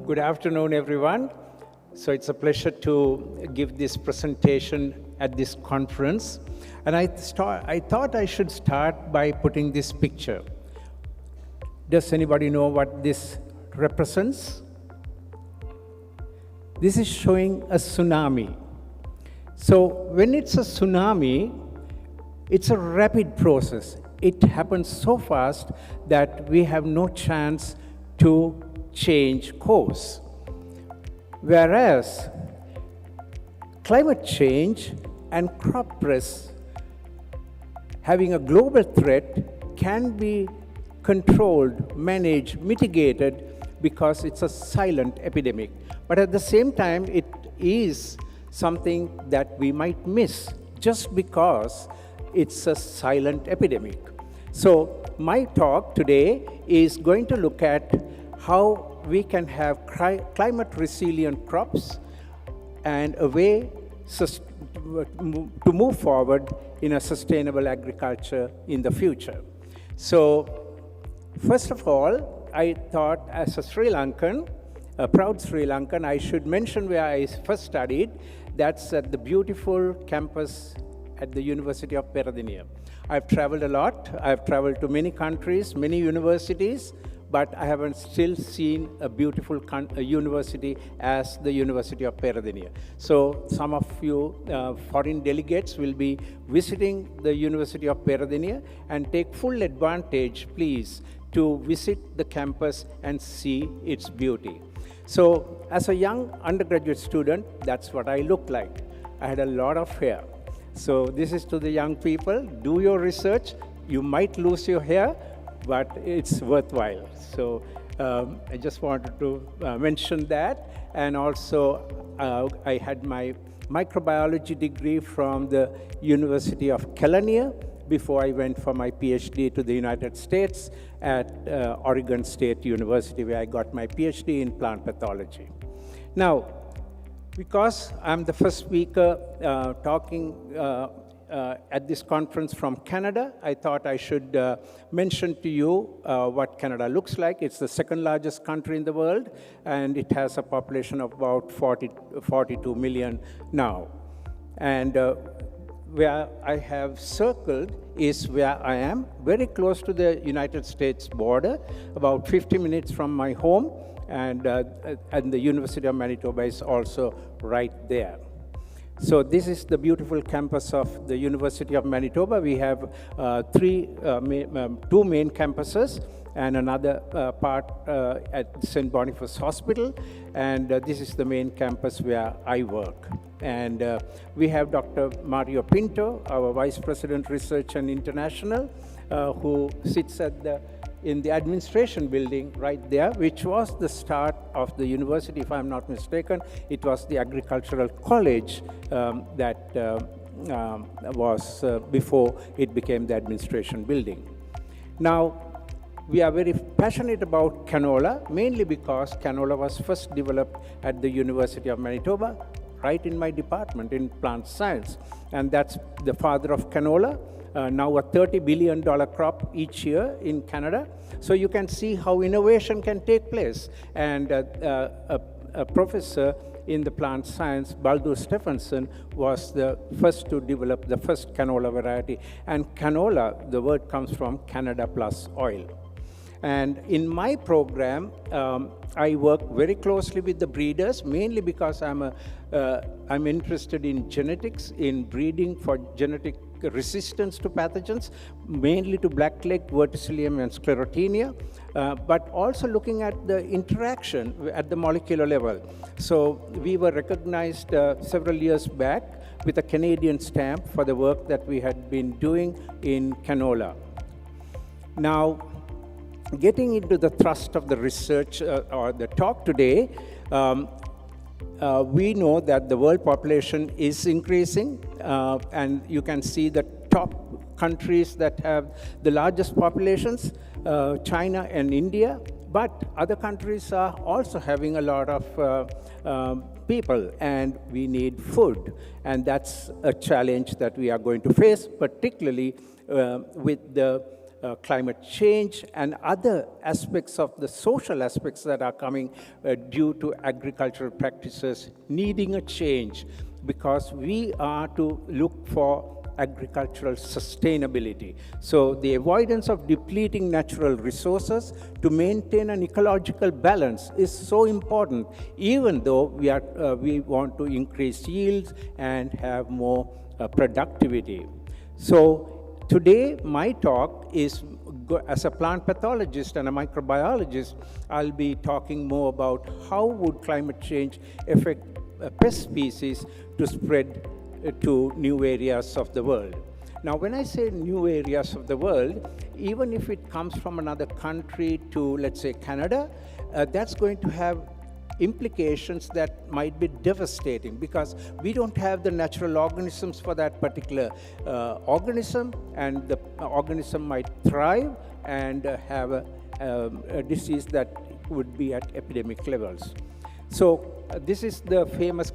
Good afternoon, everyone. So it's a pleasure to give this presentation at this conference. And I thought I should start by putting this picture. Does anybody know what this represents? This is showing a tsunami. So when it's a tsunami, it's a rapid process. It happens so fast that we have no chance to change course. Whereas climate change and crop pests having a global threat can be controlled, managed, mitigated because it's a silent epidemic. But at the same time, it is something that we might miss just because it's a silent epidemic. So my talk today is going to look at how we can have climate resilient crops and a way to move forward in a sustainable agriculture in the future. So first of all, I thought as a Sri Lankan, a proud Sri Lankan, I should mention where I first studied. That's at the beautiful campus at the University of Peradeniya. I've traveled a lot. I've traveled to many countries, many universities, but I haven't still seen a beautiful university as the University of Peradeniya. So some of you foreign delegates will be visiting the University of Peradeniya and take full advantage, please, to visit the campus and see its beauty. So as a young undergraduate student, that's what I looked like. I had a lot of hair. So this is to the young people. Do your research. You might lose your hair, but it's worthwhile. So I just wanted to mention that. And also, I had my microbiology degree from the University of Kelaniya before I went for my PhD to the United States at Oregon State University, where I got my PhD in plant pathology. Now, because I'm the first speaker talking at this conference from Canada, I thought I should mention to you what Canada looks like. It's the second largest country in the world, and it has a population of about 42 million now. And where I have circled is where I am, very close to the United States border, about 50 minutes from my home, and the University of Manitoba is also right there. So this is the beautiful campus of the University of Manitoba. We have two main campuses and another part at St. Boniface Hospital. And this is the main campus where I work. And we have Dr. Mario Pinto, our Vice President, Research and International, who sits in the administration building right there, which was the start of the university, if I'm not mistaken. It was the agricultural college that was before it became the administration building. Now, we are very passionate about canola, mainly because canola was first developed at the University of Manitoba, right in my department in plant science. And that's the father of canola. Now a $30 billion crop each year in Canada. So you can see how innovation can take place. And a professor in the plant science, Baldur Stephenson, was the first to develop the first canola variety. And canola, the word comes from Canada plus oil. And in my program, I work very closely with the breeders, mainly because I'm interested in genetics, in breeding for genetic resistance to pathogens, mainly to blackleg, verticillium, and sclerotinia, but also looking at the interaction at the molecular level. So we were recognized several years back with a Canadian stamp for the work that we had been doing in canola. Now, getting into the thrust of the research or the talk today, we know that the world population is increasing, and you can see the top countries that have the largest populations, China and India, but other countries are also having a lot of people, and we need food. And that's a challenge that we are going to face, particularly with the climate change and other aspects of the social aspects that are coming due to agricultural practices needing a change, because we are to look for agricultural sustainability. So the avoidance of depleting natural resources to maintain an ecological balance is so important, even though we want to increase yields and have more productivity. So today my talk is, as a plant pathologist and a microbiologist, I'll be talking more about how would climate change affect pest species to spread to new areas of the world. Now, when I say new areas of the world, even if it comes from another country to, let's say, Canada, that's going to have implications that might be devastating, because we don't have the natural organisms for that particular organism, and the organism might thrive and have a disease that would be at epidemic levels. So this is the famous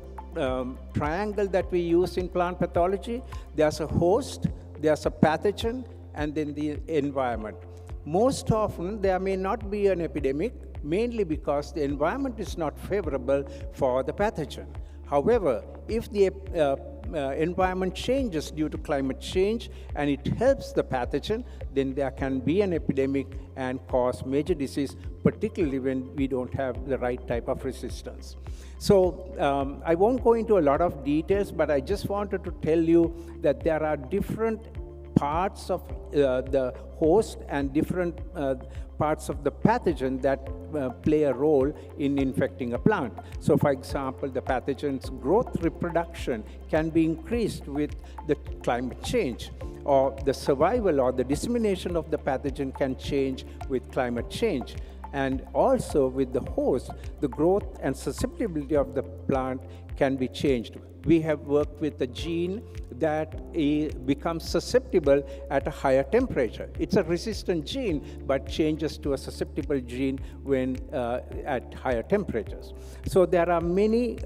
triangle that we use in plant pathology. There's a host, there's a pathogen, and then the environment. Most often, there may not be an epidemic, mainly because the environment is not favorable for the pathogen. However, if the environment changes due to climate change and it helps the pathogen, then there can be an epidemic and cause major disease, particularly when we don't have the right type of resistance. So I won't go into a lot of details, but I just wanted to tell you that there are different parts of the host and different parts of the pathogen that play a role in infecting a plant. So for example, the pathogen's growth reproduction can be increased with the climate change, or the survival or the dissemination of the pathogen can change with climate change. And also with the host, the growth and susceptibility of the plant can be changed. We have worked with a gene that becomes susceptible at a higher temperature. It's a resistant gene, but changes to a susceptible gene when at higher temperatures. So there are many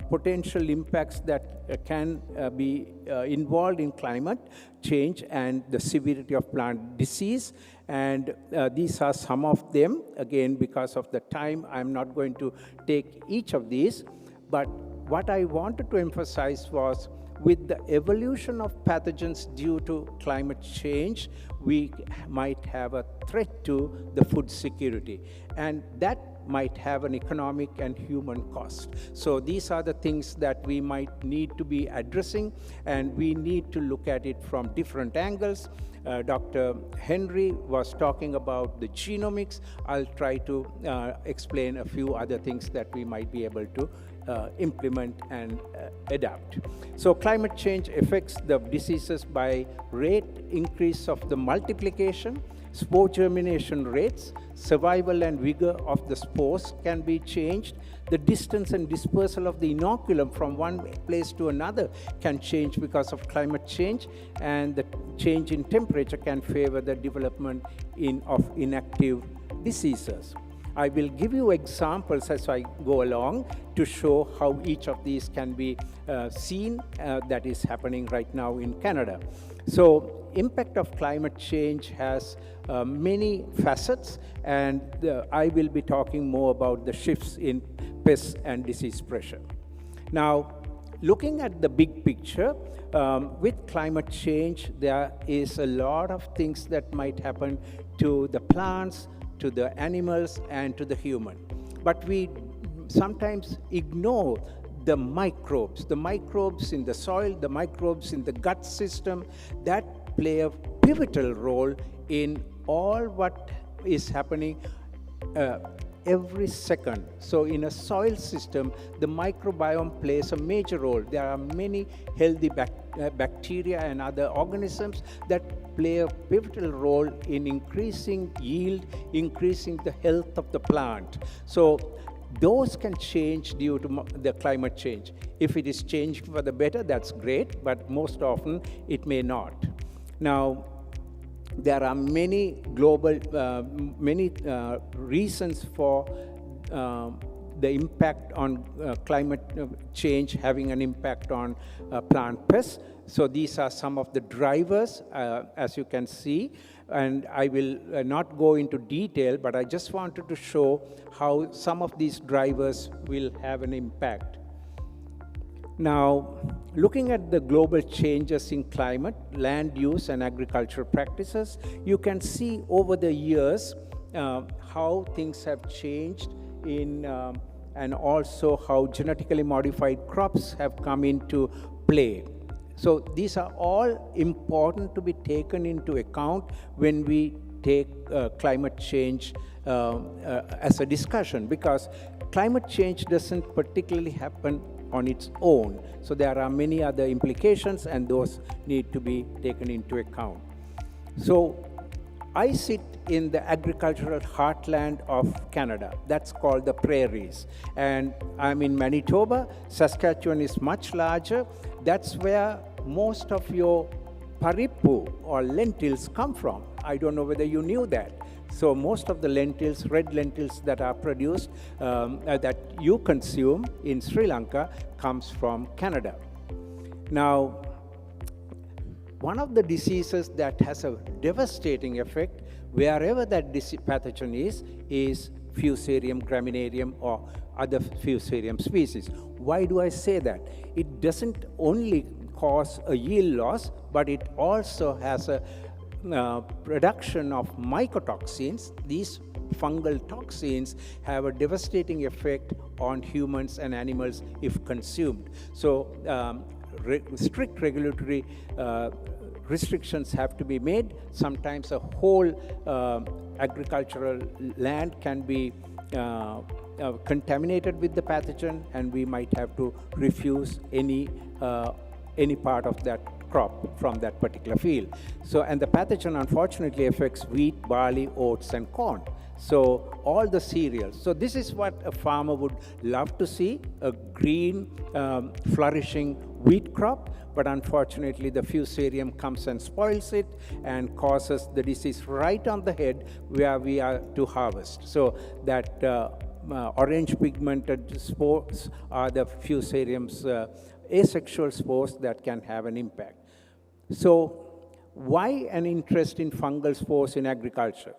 potential impacts that can be involved in climate change and the severity of plant disease. And these are some of them. Again, because of the time, I'm not going to take each of these. But what I wanted to emphasize was, with the evolution of pathogens due to climate change, we might have a threat to the food security. And that might have an economic and human cost. So these are the things that we might need to be addressing, and we need to look at it from different angles. Dr. Henry was talking about the genomics. I'll try to explain a few other things that we might be able to implement and adapt. So climate change affects the diseases by rate increase of the multiplication, spore germination rates, survival and vigor of the spores can be changed. The distance and dispersal of the inoculum from one place to another can change because of climate change, and the change in temperature can favor the development of inactive diseases. I will give you examples as I go along to show how each of these can be seen that is happening right now in Canada. So impact of climate change has many facets, and I will be talking more about the shifts in pest and disease pressure. Now, looking at the big picture, with climate change, there is a lot of things that might happen to the plants, to the animals, and to the human. But we sometimes ignore the microbes in the soil, the microbes in the gut system that play a pivotal role in all what is happening every second. So in a soil system, the microbiome plays a major role. There are many healthy bacteria and other organisms that play a pivotal role in increasing yield, increasing the health of the plant. So those can change due to the climate change. If it is changing for the better, that's great, but most often it may not. Now, there are many global, reasons for the impact on climate change having an impact on plant pests. So these are some of the drivers, as you can see. And I will not go into detail, but I just wanted to show how some of these drivers will have an impact. Now, looking at the global changes in climate, land use, and agricultural practices, you can see over the years how things have changed and also how genetically modified crops have come into play. So these are all important to be taken into account when we take climate change as a discussion, because climate change doesn't particularly happen on its own. So there are many other implications, and those need to be taken into account. So I sit in the agricultural heartland of Canada. That's called the prairies. And I'm in Manitoba. Saskatchewan is much larger. That's where most of your paripu or lentils come from. I don't know whether you knew that. So most of the lentils, red lentils that are produced, that you consume in Sri Lanka, comes from Canada. Now, one of the diseases that has a devastating effect wherever that pathogen is Fusarium graminearum or other Fusarium species. Why do I say that? It doesn't only cause a yield loss, but it also has a production of mycotoxins. These fungal toxins have a devastating effect on humans and animals if consumed. So strict regulatory restrictions have to be made. Sometimes a whole agricultural land can be contaminated with the pathogen, and we might have to refuse any part of that crop from that particular field. So, and the pathogen unfortunately affects wheat, barley, oats, and corn. So all the cereals. So this is what a farmer would love to see, a green, flourishing wheat crop, but unfortunately the Fusarium comes and spoils it and causes the disease right on the head where we are to harvest. So that orange pigmented spores are the Fusarium's asexual spores that can have an impact. So why an interest in fungal spores in agriculture?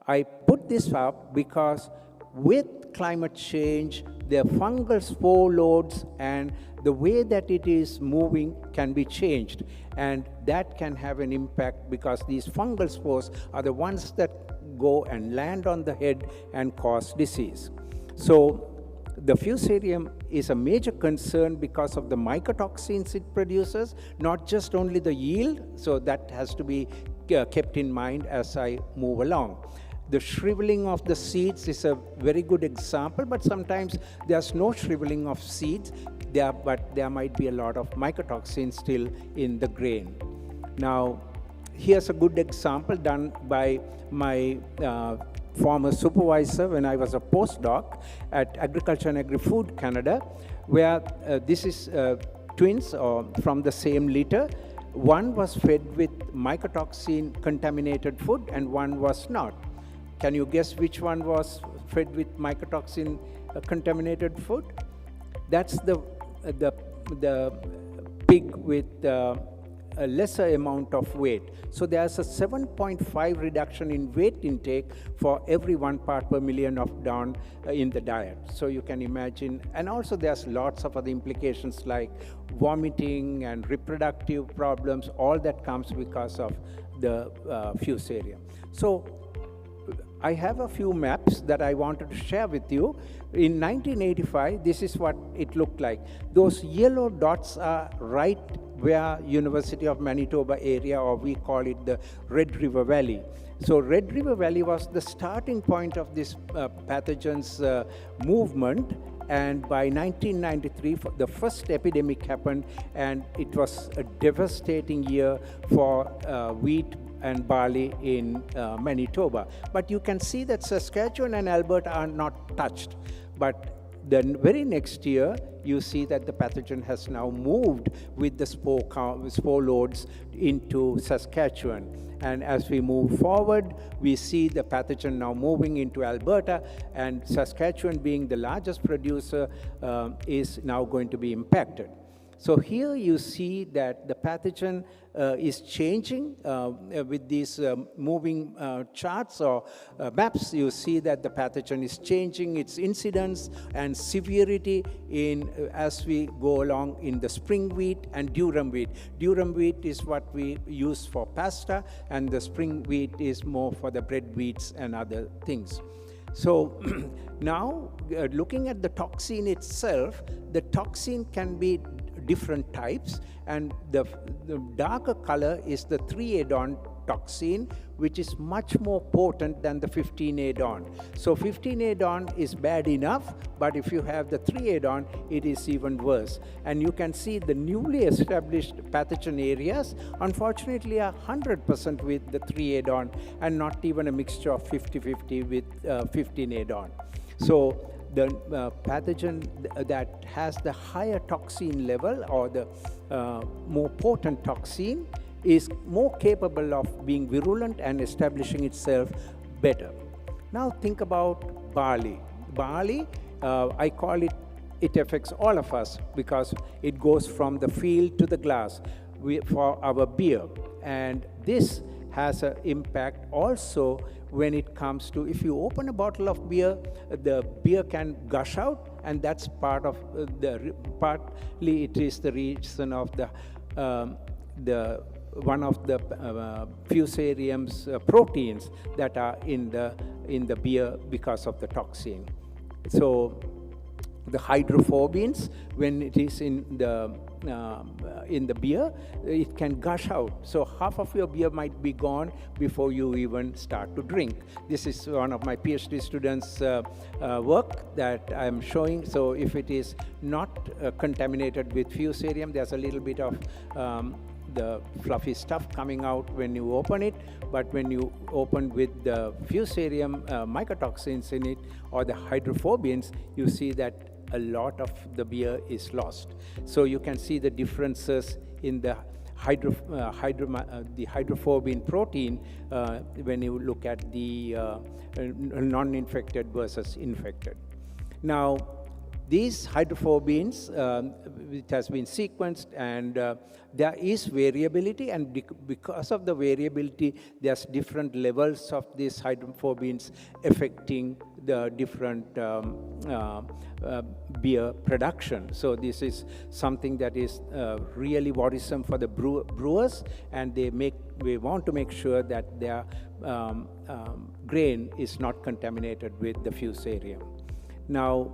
I put this up because with climate change, the fungal spore loads and the way that it is moving can be changed. And that can have an impact because these fungal spores are the ones that go and land on the head and cause disease. So the Fusarium is a major concern because of the mycotoxins it produces, not just only the yield, so that has to be kept in mind as I move along. The shriveling of the seeds is a very good example, but sometimes there's no shriveling of seeds, but there might be a lot of mycotoxins still in the grain. Now, here's a good example done by my former supervisor when I was a postdoc at Agriculture and Agri-Food Canada, where this is twins from the same litter. One was fed with mycotoxin contaminated food and one was not. Can you guess which one was fed with mycotoxin contaminated food? That's the pig with a lesser amount of weight. So there's a 7.5 reduction in weight intake for every 1 part per million of down in the diet. So you can imagine, and also there's lots of other implications like vomiting and reproductive problems, all that comes because of the Fusarium. So I have a few maps that I wanted to share with you. In 1985, this is what it looked like. Those yellow dots are right where University of Manitoba area, or we call it the Red River Valley. So Red River Valley was the starting point of this pathogen's movement, and by 1993, the first epidemic happened, and it was a devastating year for wheat and barley in Manitoba. But you can see that Saskatchewan and Alberta are not touched. But the very next year, you see that the pathogen has now moved with the spore loads into Saskatchewan. And as we move forward, we see the pathogen now moving into Alberta, and Saskatchewan, being the largest producer, is now going to be impacted. So here you see that the pathogen is changing with these moving charts or maps. You see that the pathogen is changing its incidence and severity as we go along in the spring wheat and durum wheat. Durum wheat is what we use for pasta, and the spring wheat is more for the bread wheats and other things. So now looking at the toxin itself, the toxin can be different types, and the darker color is the 3-adon toxin, which is much more potent than the 15-adon. So 15-adon is bad enough, but if you have the 3-adon, it is even worse. And you can see the newly established pathogen areas, unfortunately, are 100% with the 3-adon and not even a mixture of 50-50 with 15-adon. So the pathogen that has the higher toxin level, or the more potent toxin, is more capable of being virulent and establishing itself better. Now think about barley. Barley, I call it affects all of us because it goes from the field to the glass for our beer. And this has an impact also when it comes to, if you open a bottle of beer, the beer can gush out, and that's partly it is the reason of one of the fusarium's proteins that are in the beer because of the toxin. So the hydrophobins, when it is in the beer, it can gush out. So half of your beer might be gone before you even start to drink. This is one of my PhD students' work that I'm showing. So if it is not contaminated with fusarium, there's a little bit of the fluffy stuff coming out when you open it, but when you open with the fusarium mycotoxins in it, or the hydrophobins, you see that a lot of the beer is lost. So you can see the differences in the hydrophobin protein when you look at the non-infected versus infected. Now, these hydrophobins, it has been sequenced, and there is variability, and because of the variability, there's different levels of these hydrophobins affecting the different beer production. So this is something that is really worrisome for the brewers, and they want to make sure that their grain is not contaminated with the fusarium. Now,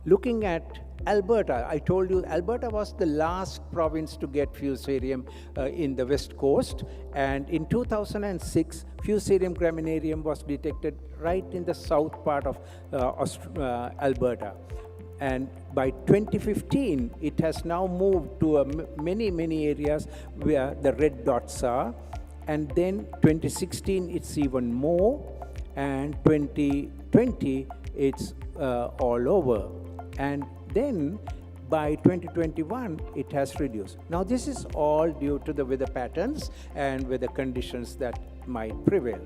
looking at Alberta, I told you Alberta was the last province to get fusarium in the West Coast, and in 2006, fusarium graminearium was detected right in the south part of Alberta. And by 2015, it has now moved to many areas where the red dots are, and then 2016, it's even more, and 2020, it's all over. And then by 2021, it has reduced. Now, this is all due to the weather patterns and weather conditions that might prevail.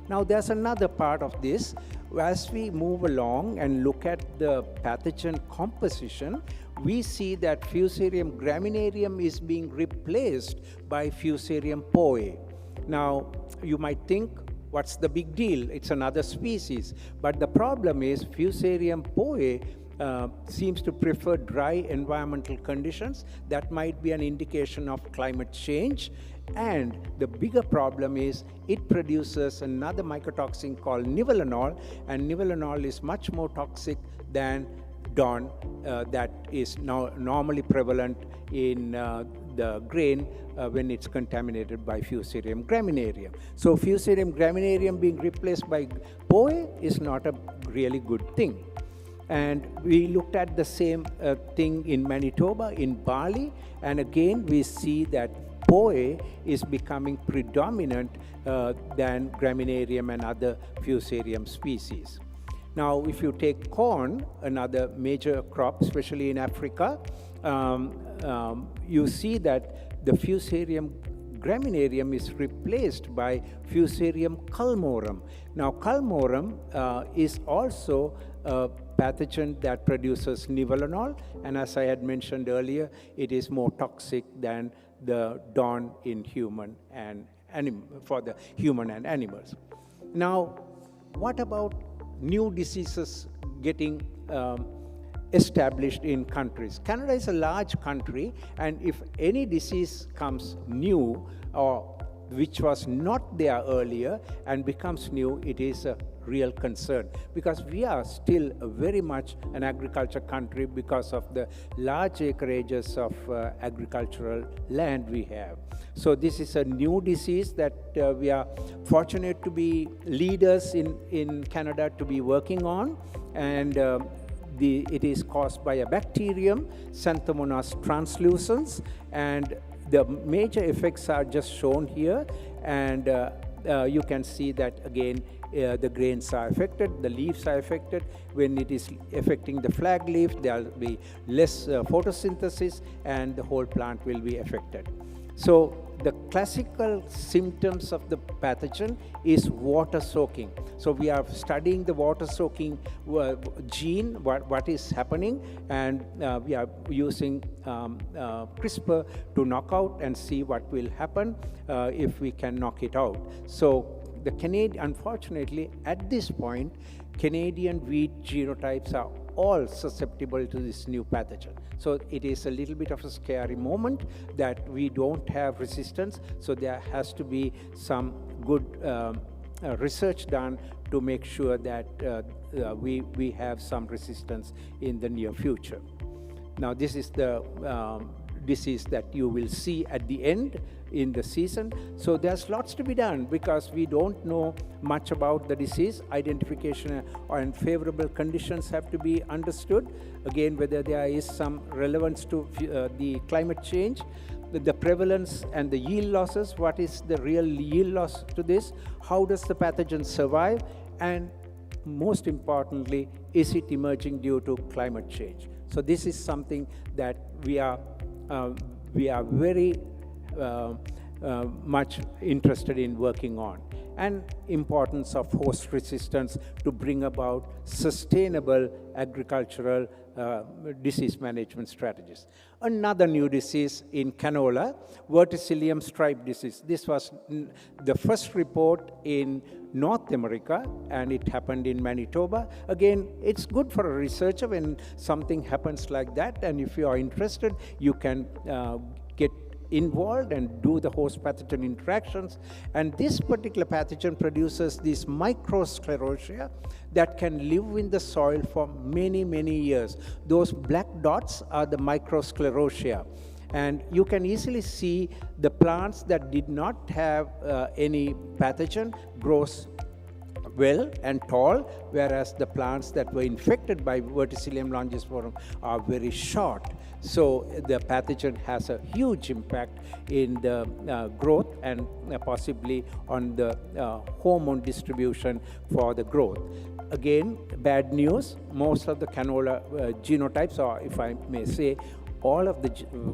Now, there's another part of this. As we move along and look at the pathogen composition, we see that fusarium graminearium is being replaced by fusarium poae. Now, you might think, what's the big deal? It's another species. But the problem is fusarium poae seems to prefer dry environmental conditions. That might be an indication of climate change. And the bigger problem is it produces another mycotoxin called nivalenol, and nivalenol is much more toxic than DON that is now normally prevalent in the grain when it's contaminated by fusarium graminearium. So fusarium graminearium being replaced by poae is not a really good thing. And we looked at the same thing in Manitoba, in barley, and again we see that poae is becoming predominant than graminearium and other fusarium species. Now, if you take corn, another major crop, especially in Africa, you see that the fusarium graminearium is replaced by fusarium culmorum. Now, culmorum is also pathogen that produces nivalenol, and as I had mentioned earlier, it is more toxic than the DON in human and for the human and animals. Now, what about new diseases getting established in countries? Canada is a large country, and if any disease comes new or which was not there earlier and becomes new, it is a real concern, because we are still very much an agriculture country because of the large acreages of agricultural land we have. So this is a new disease that we are fortunate to be leaders in Canada to be working on, and it is caused by a bacterium, Xanthomonas translucens, and the major effects are just shown here, and you can see that again the grains are affected, the leaves are affected. When it is affecting the flag leaf, there will be less photosynthesis and the whole plant will be affected. So the classical symptoms of the pathogen is water soaking. So we are studying the water soaking gene, what is happening, and we are using CRISPR to knock out and see what will happen if we can knock it out. So the unfortunately, at this point, Canadian wheat genotypes are all susceptible to this new pathogen. So it is a little bit of a scary moment that we don't have resistance. So there has to be some good research done to make sure that we have some resistance in the near future. Now, this is the disease that you will see at the end in the season. So there's lots to be done because we don't know much about the disease. Identification and favorable conditions have to be understood. Again, whether there is some relevance to the climate change, the prevalence and the yield losses. What is the real yield loss to this? How does the pathogen survive? And most importantly, is it emerging due to climate change? So this is something that we are very much interested in working on, and importance of host resistance to bring about sustainable agricultural disease management strategies. Another new disease in canola, verticillium stripe disease. This was the first report in North America, and it happened in Manitoba. Again, it's good for a researcher when something happens like that, and if you are interested, you can get involved and do the host pathogen interactions. And this particular pathogen produces these microsclerotia that can live in the soil for many, many years. Those black dots are the microsclerotia. And you can easily see the plants that did not have any pathogen grows well and tall, whereas the plants that were infected by verticillium longisporum are very short. So the pathogen has a huge impact in the growth and possibly on the hormone distribution for the growth. Again, bad news, most of the canola genotypes, or if I may say, all of the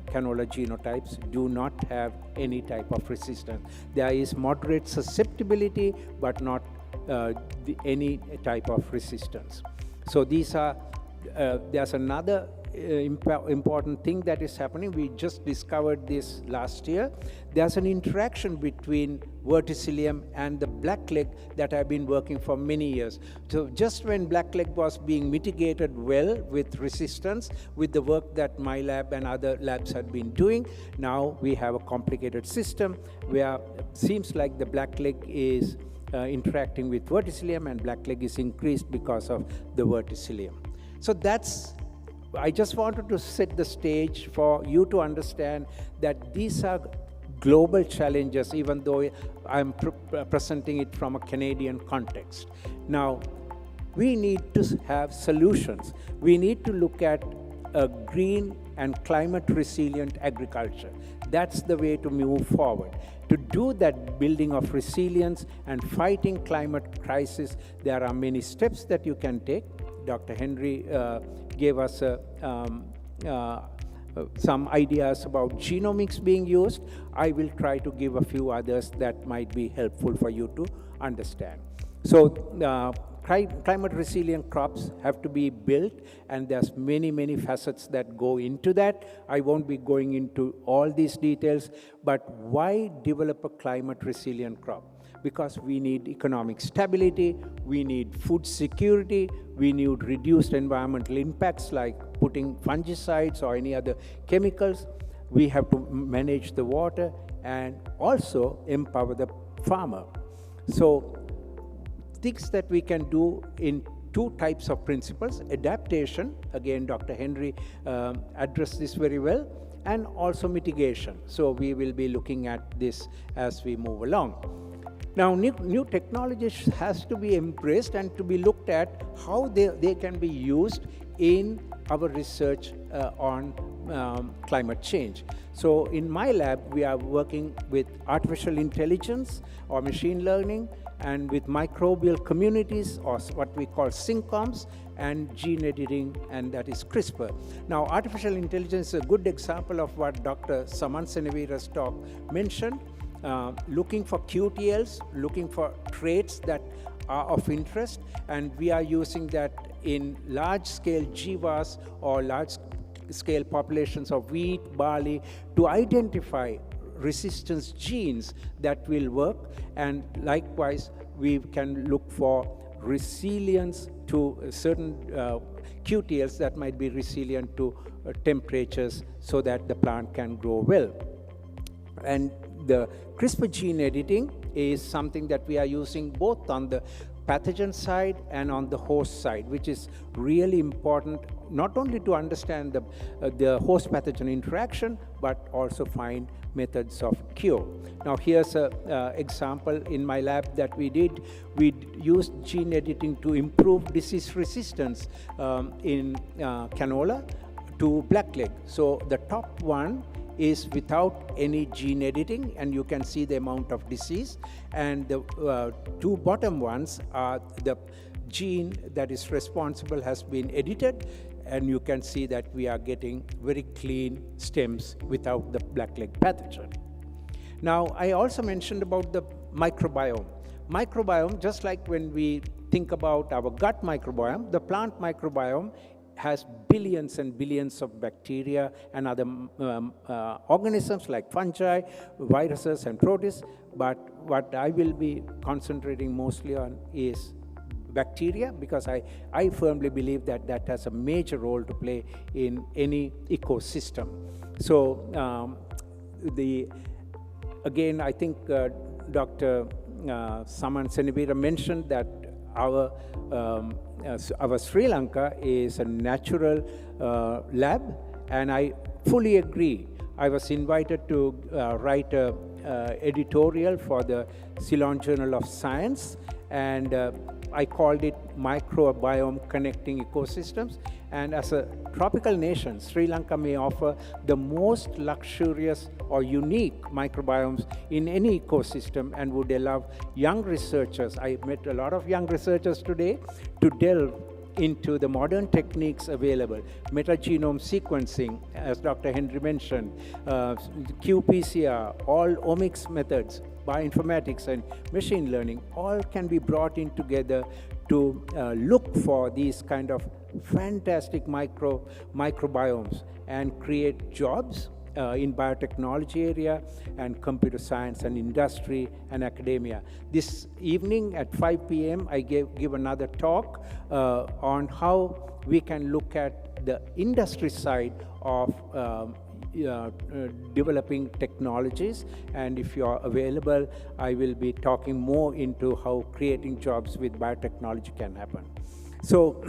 canola genotypes do not have any type of resistance. There is moderate susceptibility, but not any type of resistance. So these are, there's another important thing that is happening. We just discovered this last year. There's an interaction between verticillium and the blackleg that I've been working for many years. So just when blackleg was being mitigated well with resistance, with the work that my lab and other labs had been doing, now we have a complicated system where it seems like the blackleg is interacting with verticillium, and blackleg is increased because of the verticillium. So I just wanted to set the stage for you to understand that these are global challenges, even though I'm presenting it from a Canadian context. Now, we need to have solutions. We need to look at a green and climate resilient agriculture. That's the way to move forward. To do that building of resilience and fighting climate crisis, there are many steps that you can take. Dr. Henry gave us some ideas about genomics being used. I will try to give a few others that might be helpful for you to understand. So climate resilient crops have to be built, and there's many facets that go into that. I won't be going into all these details, but why develop a climate resilient crop? Because we need economic stability, we need food security, we need reduced environmental impacts like putting fungicides or any other chemicals. We have to manage the water and also empower the farmer. So things that we can do in two types of principles: adaptation, again Dr. Henry addressed this very well, and also mitigation. So we will be looking at this as we move along. Now, new technologies has to be embraced and to be looked at how they can be used in our research on climate change. So in my lab, we are working with artificial intelligence or machine learning, and with microbial communities, or what we call syncoms, and gene editing, and that is CRISPR. Now, artificial intelligence is a good example of what Dr. Saman Senevira's talk mentioned. Looking for QTLs, looking for traits that are of interest, and we are using that in large-scale jivas or large-scale populations of wheat, barley, to identify resistance genes that will work, and likewise we can look for resilience to certain QTLs that might be resilient to temperatures so that the plant can grow well. And the CRISPR gene editing is something that we are using both on the pathogen side and on the host side, which is really important, not only to understand the host pathogen interaction, but also find methods of cure. Now, here's an example in my lab that we did. We used gene editing to improve disease resistance in canola to blackleg. So the top one is without any gene editing, and you can see the amount of disease, and the two bottom ones are the gene that is responsible has been edited, and you can see that we are getting very clean stems without the blackleg pathogen. Now, I also mentioned about the microbiome. Microbiome, just like when we think about our gut microbiome, the plant microbiome has billions and billions of bacteria and other organisms like fungi, viruses, and protists. But what I will be concentrating mostly on is bacteria, because I firmly believe that that has a major role to play in any ecosystem. So again, I think Dr. Saman Senevira mentioned that our Sri Lanka is a natural lab, and I fully agree. I was invited to write an editorial for the Ceylon Journal of Science, and I called it Microbiome Connecting Ecosystems. And as a tropical nation, Sri Lanka may offer the most luxurious or unique microbiomes in any ecosystem, and would allow young researchers, I met a lot of young researchers today, to delve into the modern techniques available. Metagenome sequencing, as Dr. Henry mentioned, qPCR, all omics methods, bioinformatics and machine learning, all can be brought in together to look for these kind of fantastic microbiomes and create jobs in biotechnology area and computer science and industry and academia. This evening at 5 p.m. I give another talk on how we can look at the industry side of developing technologies, and if you are available, I will be talking more into how creating jobs with biotechnology can happen. So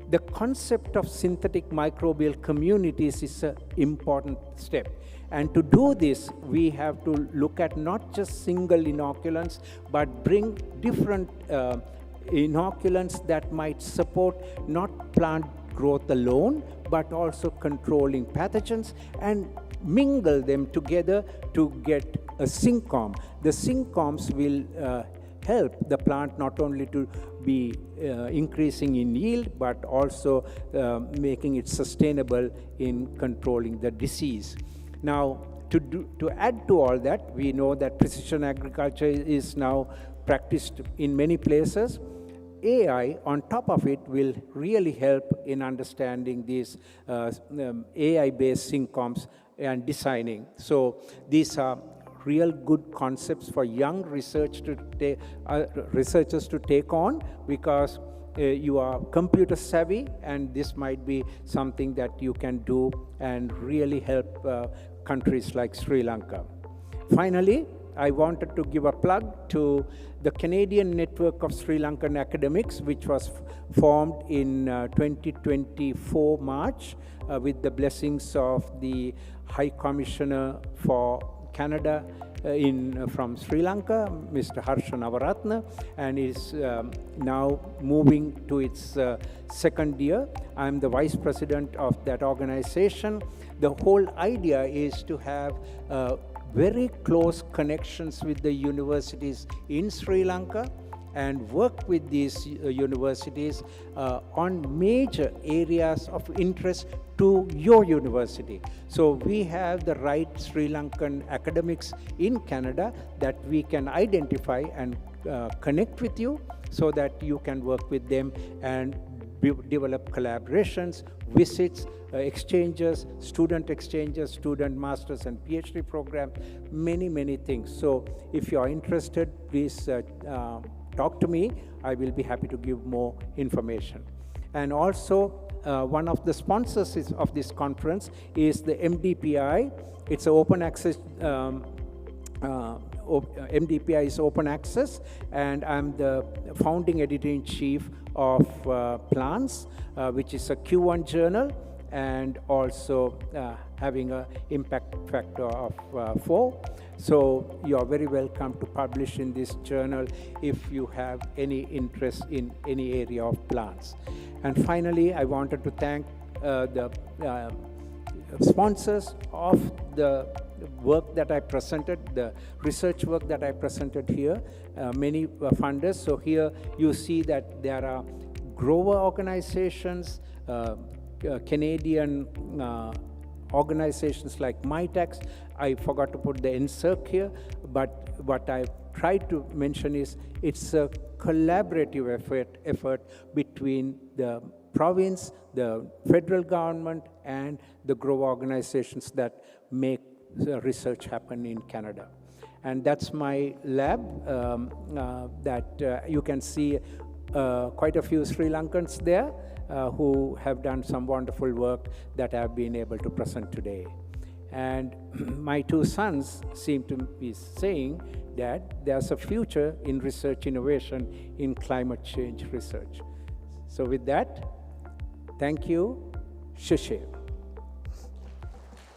the concept of synthetic microbial communities is an important step. And to do this, we have to look at not just single inoculants, but bring different inoculants that might support not plant growth alone, but also controlling pathogens, and mingle them together to get a syncom. The syncoms will help the plant not only to be increasing in yield, but also making it sustainable in controlling the disease. Now, to add to all that, we know that precision agriculture is now practiced in many places. AI on top of it will really help in understanding these AI-based syncoms and designing. So these are real good concepts for young researchers to take on, because you are computer savvy, and this might be something that you can do and really help countries like Sri Lanka. Finally, I wanted to give a plug to the Canadian Network of Sri Lankan Academics, which was formed in 2024 March with the blessings of the High Commissioner for Canada from Sri Lanka, Mr. Harsha Navaratna, and is now moving to its second year. I'm the vice president of that organization. The whole idea is to have very close connections with the universities in Sri Lanka and work with these universities on major areas of interest to your university. So we have the right Sri Lankan academics in Canada that we can identify and connect with you so that you can work with them and develop collaborations, visits, exchanges, student masters and PhD programs, many things. So if you are interested, please talk to me. I will be happy to give more information. And also, one of the sponsors of this conference is the MDPI. It's an open access, MDPI is open access, and I'm the founding editor-in-chief of Plants, which is a Q1 journal, and also having an impact factor of 4. So you are very welcome to publish in this journal if you have any interest in any area of plants. And finally, I wanted to thank the sponsors of the work that I presented, the research work that I presented here, many funders. So here you see that there are grower organizations, Canadian organizations like MITEX. I forgot to put the NSERC here, but what I tried to mention is it's a collaborative effort between the province, the federal government, and the grower organizations that make research happen in Canada. And that's my lab that you can see quite a few Sri Lankans there who have done some wonderful work that I've been able to present today. And my two sons seem to be saying that there's a future in research innovation in climate change research. So with that, thank you. Shushe.